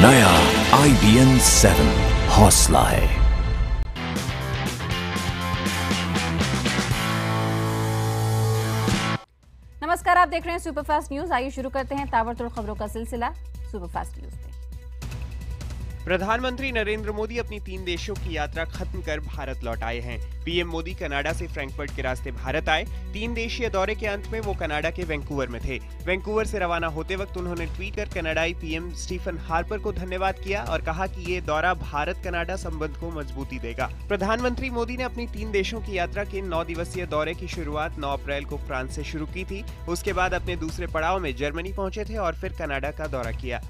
नया IBN 7 हौसला है। नमस्कार, आप देख रहे हैं सुपरफास्ट न्यूज। आइए शुरू करते हैं ताबड़तोड़ खबरों का सिलसिला सुपरफास्ट न्यूज पे। प्रधानमंत्री नरेंद्र मोदी अपनी 3 देशों की यात्रा खत्म कर भारत लौट आए हैं। पीएम मोदी कनाडा से फ्रैंकफर्ट के रास्ते भारत आए। 3 देशीय दौरे के अंत में वो कनाडा के वैंकूवर में थे। वैंकूवर से रवाना होते वक्त उन्होंने ट्वीट कर कनाडाई पीएम स्टीफन हार्पर को धन्यवाद किया और कहा कि ये दौरा भारत कनाडा संबंध को मजबूती देगा। प्रधानमंत्री मोदी ने अपनी 3 देशों की यात्रा के 9 दिवसीय दौरे की शुरुआत 9 अप्रैल को फ्रांस से शुरू की थी। उसके बाद अपने दूसरे पड़ाव में जर्मनी पहुंचे थे और फिर कनाडा का दौरा किया।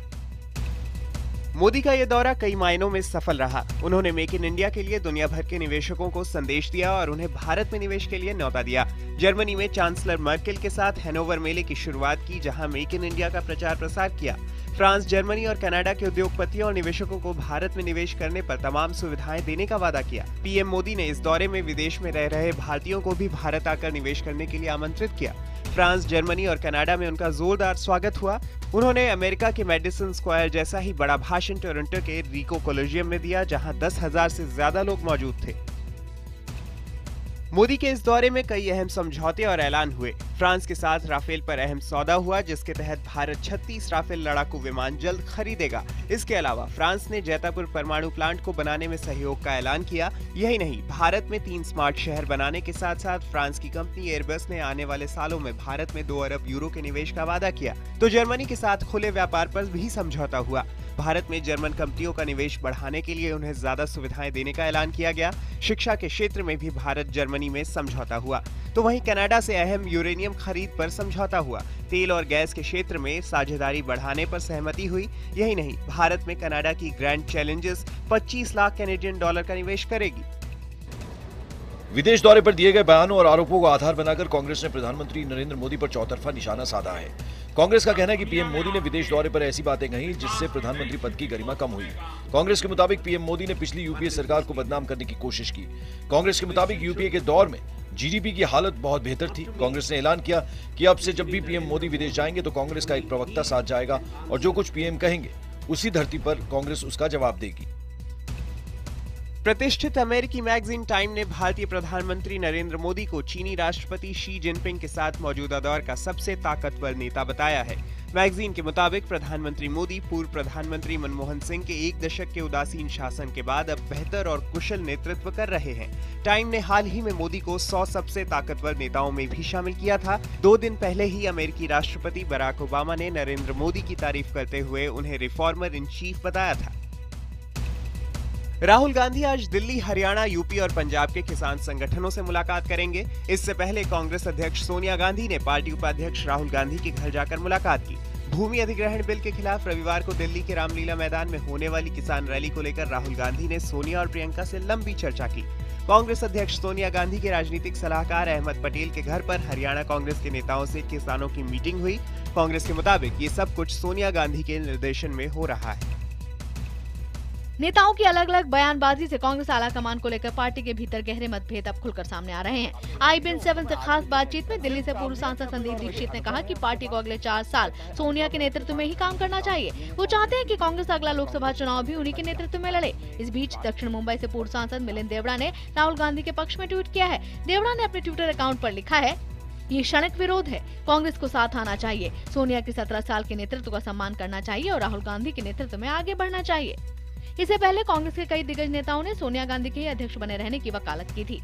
मोदी का यह दौरा कई मायनों में सफल रहा। उन्होंने मेक इन इंडिया के लिए दुनिया भर के निवेशकों को संदेश दिया और उन्हें भारत में निवेश के लिए न्योता दिया। जर्मनी में चांसलर मर्केल के साथ हैनोवर मेले की शुरुआत की, जहां मेक इन इंडिया का प्रचार प्रसार किया। फ्रांस, जर्मनी और कनाडा के उद्योगपतियों और निवेशकों को भारत में निवेश करने पर तमाम सुविधाएं देने का वादा किया। पीएम मोदी ने इस दौरे में विदेश में रह रहे भारतीयों को भी भारत आकर निवेश करने के लिए आमंत्रित किया। फ्रांस, जर्मनी और कनाडा में उनका जोरदार स्वागत हुआ। उन्होंने अमेरिका के मेडिसन स्क्वायर जैसा ही बड़ा भाषण टोरंटो के रिको कोलोजियम में दिया, जहां 10,000 से ज्यादा लोग मौजूद थे। मोदी के इस दौरे में कई अहम समझौते और ऐलान हुए। फ्रांस के साथ राफेल पर अहम सौदा हुआ, जिसके तहत भारत 36 राफेल लड़ाकू विमान जल्द खरीदेगा। इसके अलावा फ्रांस ने जैतापुर परमाणु प्लांट को बनाने में सहयोग का ऐलान किया। यही नहीं, भारत में 3 स्मार्ट शहर बनाने के साथ साथ फ्रांस की कंपनी एयरबस ने आने वाले सालों में भारत में 2 अरब यूरो के निवेश का वादा किया। तो जर्मनी के साथ खुले व्यापार पर भी समझौता हुआ। भारत में जर्मन कंपनियों का निवेश बढ़ाने के लिए उन्हें ज्यादा सुविधाएं देने का ऐलान किया गया। शिक्षा के क्षेत्र में भी भारत जर्मनी में समझौता हुआ। तो वहीं कनाडा से अहम यूरेनियम खरीद पर समझौता हुआ। तेल और गैस के क्षेत्र में साझेदारी बढ़ाने पर सहमति हुई। यही नहीं, भारत में कनाडा की grand challenges 25 lakh Canadian dollar का निवेश करेगी। विदेश दौरे पर दिए गए बयानों और आरोपों को आधार बनाकर कांग्रेस ने प्रधानमंत्री नरेंद्र मोदी पर चौतरफा निशाना साधा है। कांग्रेस का कहना है कि पीएम मोदी ने विदेश दौरे पर ऐसी बातें कही जिससे प्रधानमंत्री पद की गरिमा कम हुई। कांग्रेस के मुताबिक पीएम मोदी ने पिछली यूपीए सरकार को बदनाम करने की कोशिश की। कांग्रेस के मुताबिक यूपीए के दौर में जीडीपी की हालत बहुत बेहतर थी। कांग्रेस ने ऐलान किया कि अब से जब भी पीएम मोदी विदेश जाएंगे तो कांग्रेस का एक प्रवक्ता साथ जाएगा और जो कुछ पीएम कहेंगे उसी धरती पर कांग्रेस उसका जवाब देगी। प्रतिष्ठित अमेरिकी मैगजीन टाइम ने भारतीय प्रधानमंत्री नरेंद्र मोदी को चीनी राष्ट्रपति शी जिनपिंग के साथ मौजूदा दौर का सबसे ताकतवर नेता बताया है। मैगजीन के मुताबिक प्रधानमंत्री मोदी पूर्व प्रधानमंत्री मनमोहन सिंह के 1 दशक के उदासीन शासन के बाद अब बेहतर और कुशल नेतृत्व कर रहे हैं। टाइम ने हाल ही में मोदी को 100 सबसे ताकतवर नेताओं में भी शामिल किया था। 2 दिन पहले ही अमेरिकी राष्ट्रपति बराक ओबामा ने नरेंद्र मोदी की तारीफ करते हुए उन्हें रिफॉर्मर इन चीफ बताया था। राहुल गांधी आज दिल्ली, हरियाणा, यूपी और पंजाब के किसान संगठनों से मुलाकात करेंगे। इससे पहले कांग्रेस अध्यक्ष सोनिया गांधी ने पार्टी उपाध्यक्ष राहुल गांधी के घर जाकर मुलाकात की। भूमि अधिग्रहण बिल के खिलाफ रविवार को दिल्ली के रामलीला मैदान में होने वाली किसान रैली को लेकर राहुल गांधी ने सोनिया और प्रियंका से लंबी चर्चा की। कांग्रेस अध्यक्ष सोनिया गांधी के राजनीतिक सलाहकार अहमद पटेल के घर पर हरियाणा कांग्रेस के नेताओं से किसानों की मीटिंग हुई। कांग्रेस के मुताबिक ये सब कुछ सोनिया गांधी के निर्देशन में हो रहा है। नेताओं की अलग अलग बयानबाजी से कांग्रेस आलाकमान को लेकर पार्टी के भीतर गहरे मतभेद अब खुलकर सामने आ रहे हैं। IBN 7 से खास बातचीत में दिल्ली से पूर्व सांसद संदीप दीक्षित ने कहा कि पार्टी को अगले 4 साल सोनिया के नेतृत्व में ही काम करना चाहिए। वो चाहते हैं कि कांग्रेस अगला लोकसभा चुनाव भी उन्हीं के नेतृत्व में लड़े। इस बीच दक्षिण मुंबई से पूर्व सांसद मिलिंद देवड़ा ने राहुल गांधी के पक्ष में ट्वीट किया है। देवड़ा ने अपने ट्विटर अकाउंट पर लिखा है, ये क्षणिक विरोध है, कांग्रेस को साथ आना चाहिए। सोनिया के 17 साल के नेतृत्व का सम्मान करना चाहिए और राहुल गांधी के नेतृत्व में आगे बढ़ना चाहिए। इससे पहले कांग्रेस के कई दिग्गज नेताओं ने सोनिया गांधी के अध्यक्ष बने रहने की वकालत की थी।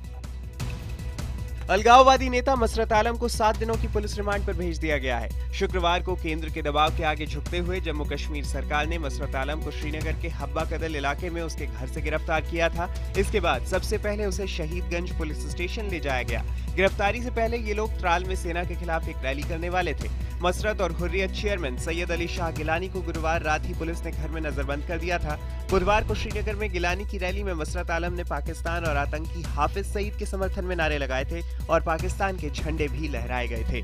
अलगाववादी नेता मसरत आलम को 7 दिनों की पुलिस रिमांड पर भेज दिया गया है। शुक्रवार को केंद्र के दबाव के आगे झुकते हुए जम्मू कश्मीर सरकार ने मसरत आलम को श्रीनगर के हब्बा कदल इलाके में उसके घर से गिरफ्तार किया था। इसके बाद सबसे पहले उसे शहीदगंज पुलिस स्टेशन ले जाया गया। गिरफ्तारी से पहले ये लोग त्राल में सेना के खिलाफ एक रैली करने वाले थे। मसरत और हुर्रियत चेयरमैन सैयद अली शाह गिलानी को गुरुवार रात ही पुलिस ने घर में नजरबंद कर दिया था। बुधवार को श्रीनगर में गिलानी की रैली में मसरत आलम ने पाकिस्तान और आतंकी हाफिज सईद के समर्थन में नारे लगाए थे और पाकिस्तान के झंडे भी लहराए गए थे।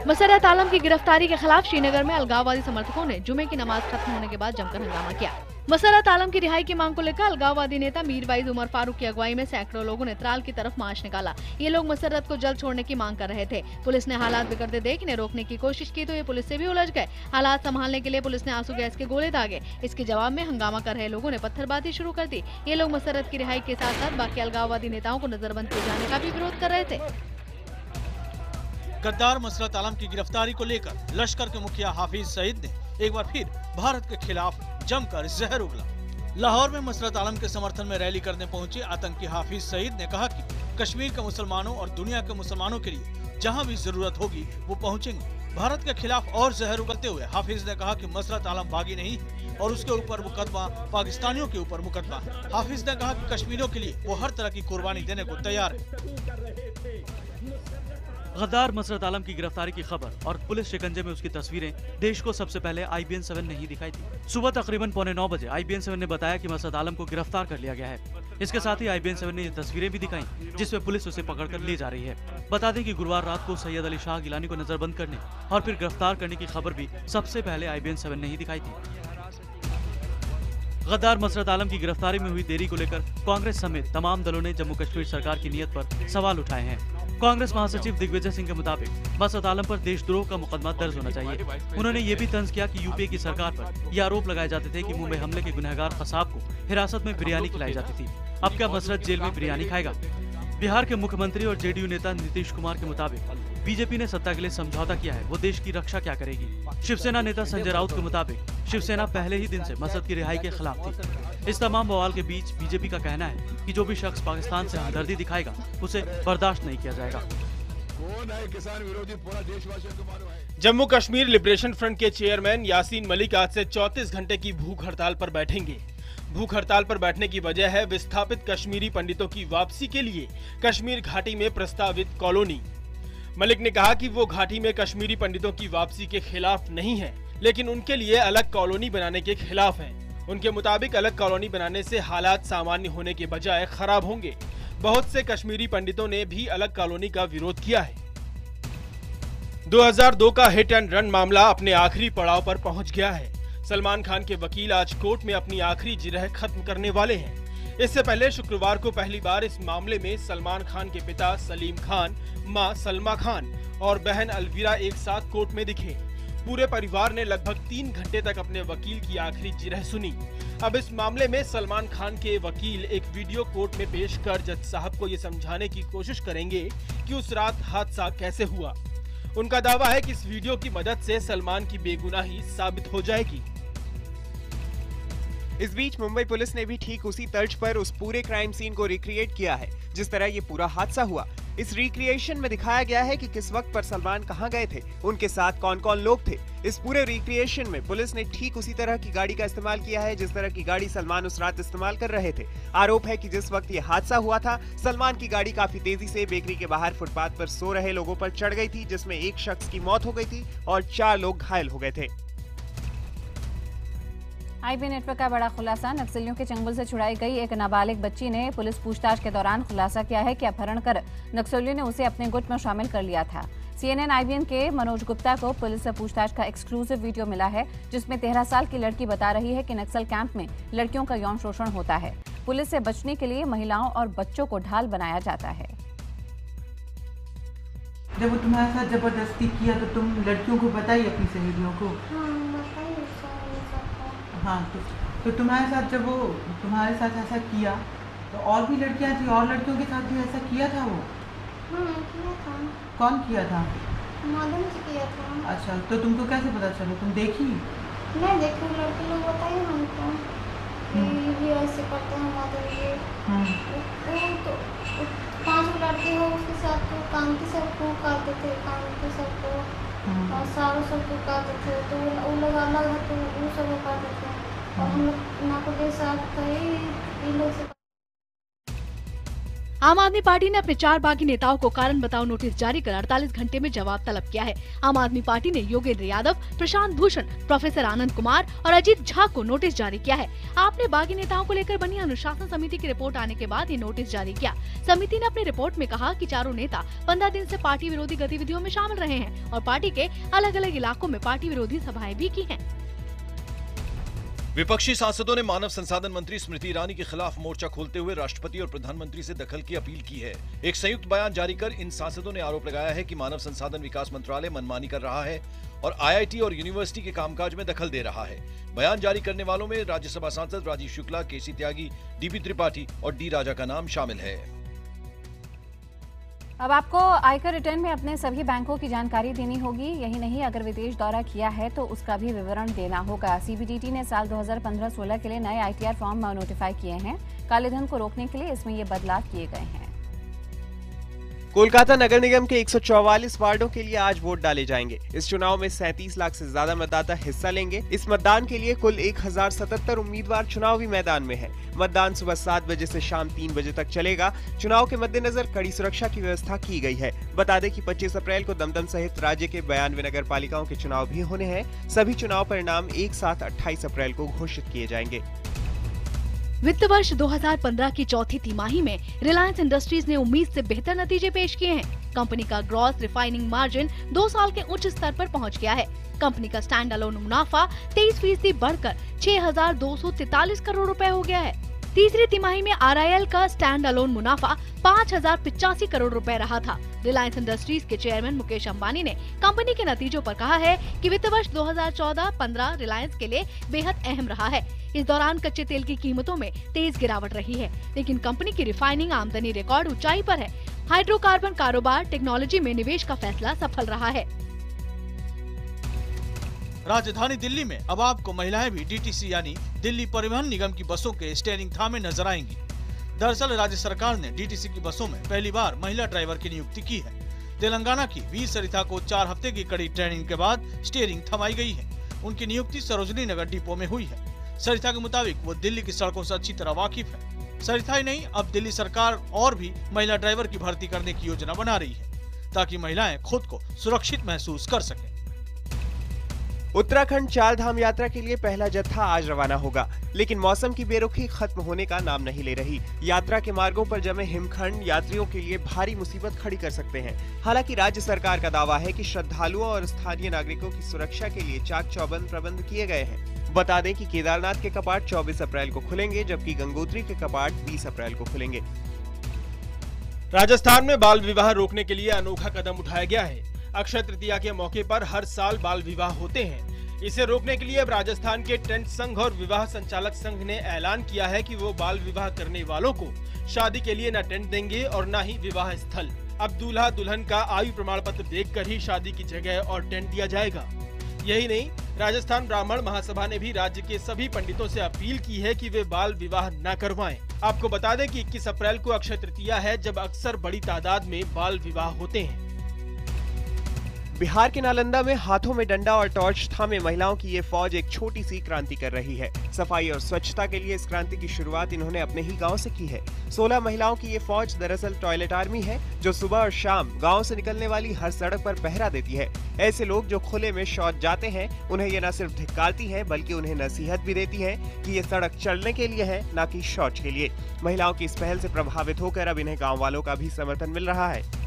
मसरत आलम की गिरफ्तारी के खिलाफ श्रीनगर में अलगाववादी समर्थकों ने जुमे की नमाज खत्म होने के बाद जमकर हंगामा किया। मसरत आलम की रिहाई की मांग को लेकर अलगाववादी नेता मीरवाइज उमर फारूक की अगुवाई में सैकड़ों लोगों ने त्राल की तरफ मार्च निकाला। ये लोग मसरत को जल्द छोड़ने की मांग कर रहे थे। पुलिस ने हालात बिगड़ते देख इन्हें रोकने की कोशिश की तो ये पुलिस से भी उलझ गए। हालात संभालने के लिए पुलिस ने आंसू गैस के गोले दागे। इसके जवाब में हंगामा कर रहे लोगों ने पत्थरबाजी शुरू कर दी। ये लोग मसरत की रिहाई के साथ साथ बाकी अलगाववादी नेताओं को नजरबंद किए जाने का भी विरोध कर रहे थे। गद्दार मसरत आलम की गिरफ्तारी को लेकर लश्कर के मुखिया हाफिज सईद ने एक बार फिर भारत के खिलाफ जमकर जहर उगला। लाहौर में मसरत आलम के समर्थन में रैली करने पहुंचे आतंकी हाफिज सईद ने कहा कि कश्मीर के मुसलमानों और दुनिया के मुसलमानों के लिए जहां भी जरूरत होगी वो पहुंचेंगे। भारत के खिलाफ और जहर उगलते हुए हाफिज ने कहा कि मसरत आलम बागी नहीं है और उसके ऊपर मुकदमा पाकिस्तानियों के ऊपर मुकदमा है। हाफिज ने कहा कि कश्मीरियों के लिए वो हर तरह की कुर्बानी देने को तैयार है। गद्दार मसरत आलम की गिरफ्तारी की खबर और पुलिस शिकंजे में उसकी तस्वीरें देश को सबसे पहले IBN 7 ने ही दिखाई थी। सुबह तकरीबन 9:15 बजे IBN 7 ने बताया कि मसरत आलम को गिरफ्तार कर लिया गया है। इसके साथ ही IBN 7 ने ये तस्वीरें भी दिखाई जिसमें पुलिस उसे पकड़कर ले जा रही है। बता दें कि गुरुवार रात को सैयद अली शाह गिलानी को नजरबंद करने और फिर गिरफ्तार करने की खबर भी सबसे पहले IBN 7 ने ही दिखाई थी। गद्दार मसरत आलम की गिरफ्तारी में हुई देरी को लेकर कांग्रेस समेत तमाम दलों ने जम्मू कश्मीर सरकार की नीयत पर सवाल उठाए हैं। कांग्रेस महासचिव दिग्विजय सिंह के मुताबिक मसरत आलम पर देशद्रोह का मुकदमा दर्ज होना चाहिए। उन्होंने ये भी तंज किया कि यूपीए की सरकार पर ये आरोप लगाए जाते थे कि मुंबई हमले के गुनहगार कसाब को हिरासत में बिरयानी खिलाई जाती थी। अब क्या मसरत जेल में बिरयानी खाएगा? बिहार के मुख्यमंत्री और जेडीयू नेता नीतीश कुमार के मुताबिक बीजेपी ने सत्ता के लिए समझौता किया है, वो देश की रक्षा क्या करेगी? शिवसेना नेता संजय राउत के मुताबिक शिवसेना पहले ही दिन से मसरत की रिहाई के खिलाफ थी। इस तमाम बवाल के बीच बीजेपी का कहना है कि जो भी शख्स पाकिस्तान से हमदर्दी दिखाएगा उसे बर्दाश्त नहीं किया जाएगा। जम्मू कश्मीर लिबरेशन फ्रंट के चेयरमैन यासीन मलिक आज से 34 घंटे की भूख हड़ताल पर बैठेंगे। भूख हड़ताल पर बैठने की वजह है विस्थापित कश्मीरी पंडितों की वापसी के लिए कश्मीर घाटी में प्रस्तावित कॉलोनी। मलिक ने कहा कि वो घाटी में कश्मीरी पंडितों की वापसी के खिलाफ नहीं है, लेकिन उनके लिए अलग कॉलोनी बनाने के खिलाफ हैं। उनके मुताबिक अलग कॉलोनी बनाने से हालात सामान्य होने के बजाय खराब होंगे। बहुत से कश्मीरी पंडितों ने भी अलग कॉलोनी का विरोध किया है। 2002 का हिट एंड रन मामला अपने आखिरी पड़ाव पर पहुंच गया है। सलमान खान के वकील आज कोर्ट में अपनी आखिरी जिरह खत्म करने वाले हैं। इससे पहले शुक्रवार को पहली बार इस मामले में सलमान खान के पिता सलीम खान, मां सलमा खान और बहन अलवीरा एक साथ कोर्ट में दिखे। पूरे परिवार ने लगभग 3 घंटे तक अपने वकील की आखिरी जिरह सुनी। अब इस मामले में सलमान खान के वकील एक वीडियो कोर्ट में पेश कर जज साहब को ये समझाने की कोशिश करेंगे कि उस रात हादसा कैसे हुआ। उनका दावा है कि इस वीडियो की मदद से सलमान की बेगुनाही साबित हो जाएगी। इस बीच मुंबई पुलिस ने भी ठीक उसी तर्ज पर उस पूरे क्राइम सीन को रिक्रिएट किया है जिस तरह ये पूरा हादसा हुआ। इस रिक्रिएशन में दिखाया गया है कि किस वक्त पर सलमान कहां गए थे, उनके साथ कौन कौन लोग थे। इस पूरे रिक्रिएशन में पुलिस ने ठीक उसी तरह की गाड़ी का इस्तेमाल किया है जिस तरह की गाड़ी सलमान उस रात इस्तेमाल कर रहे थे। आरोप है कि जिस वक्त ये हादसा हुआ था सलमान की गाड़ी काफी तेजी से बेकरी के बाहर फुटपाथ पर सो रहे लोगों पर चढ़ गई थी, जिसमें एक शख्स की मौत हो गई थी और 4 लोग घायल हो गए थे। IB नेटवर्क का बड़ा खुलासा। नक्सलियों के चंगुल से छुड़ाई गई एक नाबालिग बच्ची ने पुलिस पूछताछ के दौरान खुलासा किया है कि अपहरण कर नक्सलियों ने उसे अपने गुट में शामिल कर लिया था। CNN IBN के मनोज गुप्ता को पुलिस से पूछताछ का एक्सक्लूसिव वीडियो मिला है जिसमें 13 साल की लड़की बता रही है कि नक्सल कैंप में लड़कियों का यौन शोषण होता है। पुलिस से बचने के लिए महिलाओं और बच्चों को ढाल बनाया जाता है। जब वो तुम्हारे साथ जबरदस्ती किया तो तुम लड़कियों को बताइए अपनी सहेलियों को? हाँ, तो तुम्हारे साथ जब वो तुम्हारे साथ ऐसा किया तो और भी लड़कियां थी और लड़कियों के साथ भी ऐसा किया था वो? हाँ, किया था। कौन किया था? मालूम से किया था। अच्छा, तो तुमको कैसे पता चला? तुम देखी? मैं देखी, लड़के लोग बताए हमको ये ऐसे करते हैं माधव ये। वो तो 5 लड़के हो उसके साथ तो काम की सबको करते थे, काम के सबको और सारों सबको करते थे। तो वो लोग अलग है तो वो सब करते थे और हम लोग ना को के साथ थे इन लोग से। आम आदमी पार्टी ने अपने 4 बागी नेताओं को कारण बताओ नोटिस जारी कर 48 घंटे में जवाब तलब किया है। आम आदमी पार्टी ने योगेंद्र यादव, प्रशांत भूषण, प्रोफेसर आनंद कुमार और अजीत झा को नोटिस जारी किया है। आपने बागी नेताओं को लेकर बनी अनुशासन समिति की रिपोर्ट आने के बाद ये नोटिस जारी किया। समिति ने अपनी रिपोर्ट में कहा कि चारों नेता 15 दिन से पार्टी विरोधी गतिविधियों में शामिल रहे हैं और पार्टी के अलग अलग इलाकों में पार्टी विरोधी सभाएं भी की हैं। विपक्षी सांसदों ने मानव संसाधन मंत्री स्मृति ईरानी के खिलाफ मोर्चा खोलते हुए राष्ट्रपति और प्रधानमंत्री से दखल की अपील की है। एक संयुक्त बयान जारी कर इन सांसदों ने आरोप लगाया है कि मानव संसाधन विकास मंत्रालय मनमानी कर रहा है और IIT और यूनिवर्सिटी के कामकाज में दखल दे रहा है। बयान जारी करने वालों में राज्यसभा सांसद राजीव शुक्ला, केसी त्यागी, DP त्रिपाठी और D राजा का नाम शामिल है। अब आपको आयकर रिटर्न में अपने सभी बैंकों की जानकारी देनी होगी। यही नहीं, अगर विदेश दौरा किया है तो उसका भी विवरण देना होगा। CBDT ने साल 2015-16 के लिए नए ITR फॉर्म नोटिफाई किए हैं। काले धन को रोकने के लिए इसमें ये बदलाव किए गए हैं। कोलकाता नगर निगम के 144 वार्डों के लिए आज वोट डाले जाएंगे। इस चुनाव में 37 लाख से ज्यादा मतदाता हिस्सा लेंगे। इस मतदान के लिए कुल 1077 उम्मीदवार चुनावी मैदान में हैं। मतदान सुबह 7 बजे से शाम 3 बजे तक चलेगा। चुनाव के मद्देनजर कड़ी सुरक्षा की व्यवस्था की गई है। बता दें कि 25 अप्रैल को दमदम सहित राज्य के 92 नगर पालिकाओं के चुनाव भी होने हैं। सभी चुनाव परिणाम एक साथ 28 अप्रैल को घोषित किए जाएंगे। वित्त वर्ष 2015 की चौथी तिमाही में रिलायंस इंडस्ट्रीज ने उम्मीद से बेहतर नतीजे पेश किए हैं। कंपनी का ग्रॉस रिफाइनिंग मार्जिन 2 साल के उच्च स्तर पर पहुंच गया है। कंपनी का स्टैंड अलोन मुनाफा 23% बढ़कर 6,243 करोड़ रुपए हो गया है। तीसरी तिमाही में RIL का स्टैंड अलोन मुनाफा 5,085 करोड़ रुपए रहा था। रिलायंस इंडस्ट्रीज के चेयरमैन मुकेश अंबानी ने कंपनी के नतीजों पर कहा है कि वित्त वर्ष 2014-15 रिलायंस के लिए बेहद अहम रहा है। इस दौरान कच्चे तेल की कीमतों में तेज गिरावट रही है, लेकिन कंपनी की रिफाइनिंग आमदनी रिकॉर्ड ऊंचाई पर है। हाइड्रोकार्बन कारोबार, टेक्नोलॉजी में निवेश का फैसला सफल रहा है। राजधानी दिल्ली में अब आपको महिलाएं भी DTC यानी दिल्ली परिवहन निगम की बसों के स्टीयरिंग थामे नजर आएंगी। दरअसल राज्य सरकार ने DTC की बसों में पहली बार महिला ड्राइवर की नियुक्ति की है। तेलंगाना की वी सरिता को 4 हफ्ते की कड़ी ट्रेनिंग के बाद स्टीयरिंग थमाई गई है। उनकी नियुक्ति सरोजनी नगर डिपो में हुई है। सरिता के मुताबिक वो दिल्ली की सड़कों से अच्छी तरह वाकिफ है। सरिता ही नहीं, अब दिल्ली सरकार और भी महिला ड्राइवर की भर्ती करने की योजना बना रही है ताकि महिलाएं खुद को सुरक्षित महसूस कर सकें। उत्तराखंड चार धाम यात्रा के लिए पहला जत्था आज रवाना होगा, लेकिन मौसम की बेरुखी खत्म होने का नाम नहीं ले रही। यात्रा के मार्गों पर जमे हिमखंड यात्रियों के लिए भारी मुसीबत खड़ी कर सकते हैं। हालांकि राज्य सरकार का दावा है कि श्रद्धालुओं और स्थानीय नागरिकों की सुरक्षा के लिए चाक चौबंद प्रबंध किए गए हैं। बता दें कि केदारनाथ के कपाट 24 अप्रैल को खुलेंगे, जबकि गंगोत्री के कपाट 20 अप्रैल को खुलेंगे। राजस्थान में बाल विवाह रोकने के लिए अनोखा कदम उठाया गया है। अक्षय तृतीया के मौके पर हर साल बाल विवाह होते हैं। इसे रोकने के लिए अब राजस्थान के टेंट संघ और विवाह संचालक संघ ने ऐलान किया है कि वो बाल विवाह करने वालों को शादी के लिए न टेंट देंगे और न ही विवाह स्थल। अब दूल्हा दुल्हन का आयु प्रमाण पत्र देखकर ही शादी की जगह और टेंट दिया जाएगा। यही नहीं, राजस्थान ब्राह्मण महासभा ने भी राज्य के सभी पंडितों से अपील की है कि वे बाल विवाह न करवाएं। आपको बता दें कि 21 अप्रैल को अक्षय तृतीया है, जब अक्सर बड़ी तादाद में बाल विवाह होते हैं। बिहार के नालंदा में हाथों में डंडा और टॉर्च थामे महिलाओं की ये फौज एक छोटी सी क्रांति कर रही है। सफाई और स्वच्छता के लिए इस क्रांति की शुरुआत इन्होंने अपने ही गांव से की है। 16 महिलाओं की ये फौज दरअसल टॉयलेट आर्मी है, जो सुबह और शाम गांव से निकलने वाली हर सड़क पर पहरा देती है। ऐसे लोग जो खुले में शौच जाते हैं, उन्हें ये न सिर्फ धिक्कारती है बल्कि उन्हें नसीहत भी देती है कि ये सड़क चलने के लिए है, न कि शौच के लिए। महिलाओं की इस पहल से प्रभावित होकर अब इन्हें गाँव वालों का भी समर्थन मिल रहा है।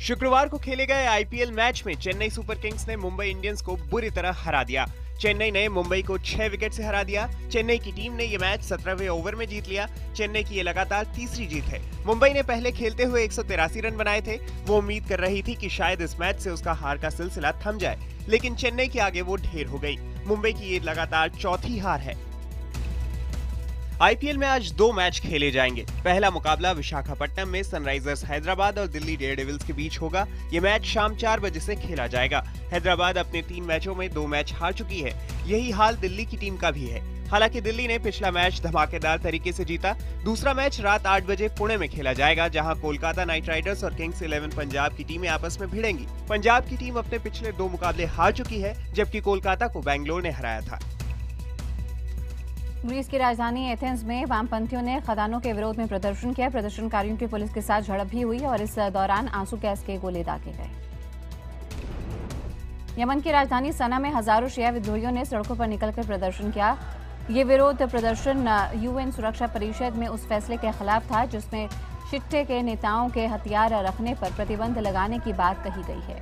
शुक्रवार को खेले गए IPL मैच में चेन्नई सुपर किंग्स ने मुंबई इंडियंस को बुरी तरह हरा दिया। चेन्नई ने मुंबई को 6 विकेट से हरा दिया। चेन्नई की टीम ने यह मैच 17वें ओवर में जीत लिया। चेन्नई की ये लगातार तीसरी जीत है। मुंबई ने पहले खेलते हुए 183 रन बनाए थे। वो उम्मीद कर रही थी कि शायद इस मैच से उसका हार का सिलसिला थम जाए, लेकिन चेन्नई के आगे वो ढेर हो गई। मुंबई की ये लगातार चौथी हार है। IPL में आज 2 मैच खेले जाएंगे। पहला मुकाबला विशाखापट्टनम में सनराइजर्स हैदराबाद और दिल्ली डेयरडेविल्स के बीच होगा। ये मैच शाम 4 बजे से खेला जाएगा। हैदराबाद अपने 3 मैचों में 2 मैच हार चुकी है। यही हाल दिल्ली की टीम का भी है। हालांकि दिल्ली ने पिछला मैच धमाकेदार तरीके से जीता। दूसरा मैच रात 8 बजे पुणे में खेला जाएगा, जहां कोलकाता नाइट राइडर्स और किंग्स 11 पंजाब की टीमें आपस में भिड़ेंगी। पंजाब की टीम अपने पिछले 2 मुकाबले हार चुकी है, जबकि कोलकाता को बेंगलोर ने हराया था। ग्रीस की राजधानी एथेंस में वामपंथियों ने खदानों के विरोध में प्रदर्शन किया। प्रदर्शनकारियों की पुलिस के साथ झड़प भी हुई और इस दौरान आंसू गैस के गोले दागे गए। यमन की राजधानी सना में हजारों शिया विद्रोहियों ने सड़कों पर निकलकर प्रदर्शन किया। ये विरोध प्रदर्शन UN सुरक्षा परिषद में उस फैसले के खिलाफ था जिसमें शिट्टे के नेताओं के हथियार रखने पर प्रतिबंध लगाने की बात कही गई है।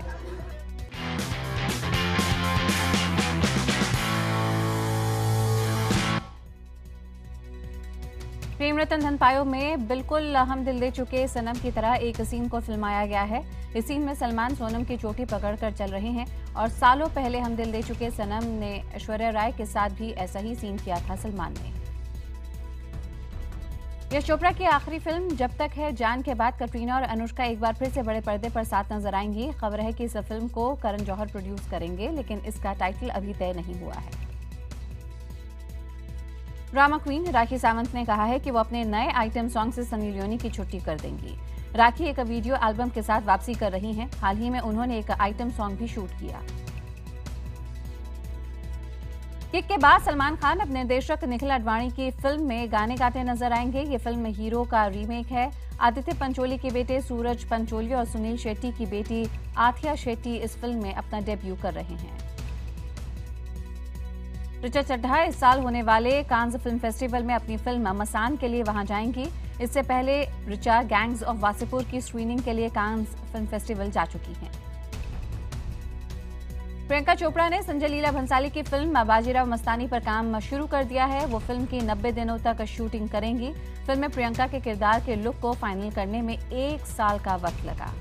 प्रेम रतन धन पायो में बिल्कुल हम दिल दे चुके सनम की तरह एक सीन को फिल्माया गया है। इस सीन में सलमान सोनम की चोटी पकड़कर चल रहे हैं और सालों पहले हम दिल दे चुके सनम ने ऐश्वर्या राय के साथ भी ऐसा ही सीन किया था सलमान ने। यश चोपड़ा की आखिरी फिल्म जब तक है जान के बाद कटरीना और अनुष्का एक बार फिर से बड़े पर्दे पर साथ नजर आएंगी। खबर है कि इस फिल्म को करण जौहर प्रोड्यूस करेंगे, लेकिन इसका टाइटल अभी तय नहीं हुआ है। ड्रामा क्वीन राखी सावंत ने कहा है कि वो अपने नए आइटम सॉन्ग से सनी लियोनी की छुट्टी कर देंगी। राखी एक वीडियो एल्बम के साथ वापसी कर रही हैं। हाल ही में उन्होंने एक आइटम सॉन्ग भी शूट किया। किक के बाद सलमान खान अपने निर्देशक निखिल अडवाणी की फिल्म में गाने गाते नजर आएंगे। ये फिल्म हीरो का रीमेक है। आदित्य पंचोली के बेटे सूरज पंचोली और सुनील शेट्टी की बेटी आथिया शेट्टी इस फिल्म में अपना डेब्यू कर रहे हैं। ऋचा चड्ढा इस साल होने वाले कांस फिल्म फेस्टिवल में अपनी फिल्म मसान के लिए वहां जाएंगी। इससे पहले ऋचा गैंग्स ऑफ वासेपुर की स्क्रीनिंग के लिए कांस फिल्म फेस्टिवल जा चुकी हैं। प्रियंका चोपड़ा ने संजय लीला भंसाली की फिल्म बाजीराव मस्तानी पर काम शुरू कर दिया है। वो फिल्म की 90 दिनों तक शूटिंग करेंगी। फिल्म में प्रियंका के किरदार के लुक को फाइनल करने में 1 साल का वक्त लगा।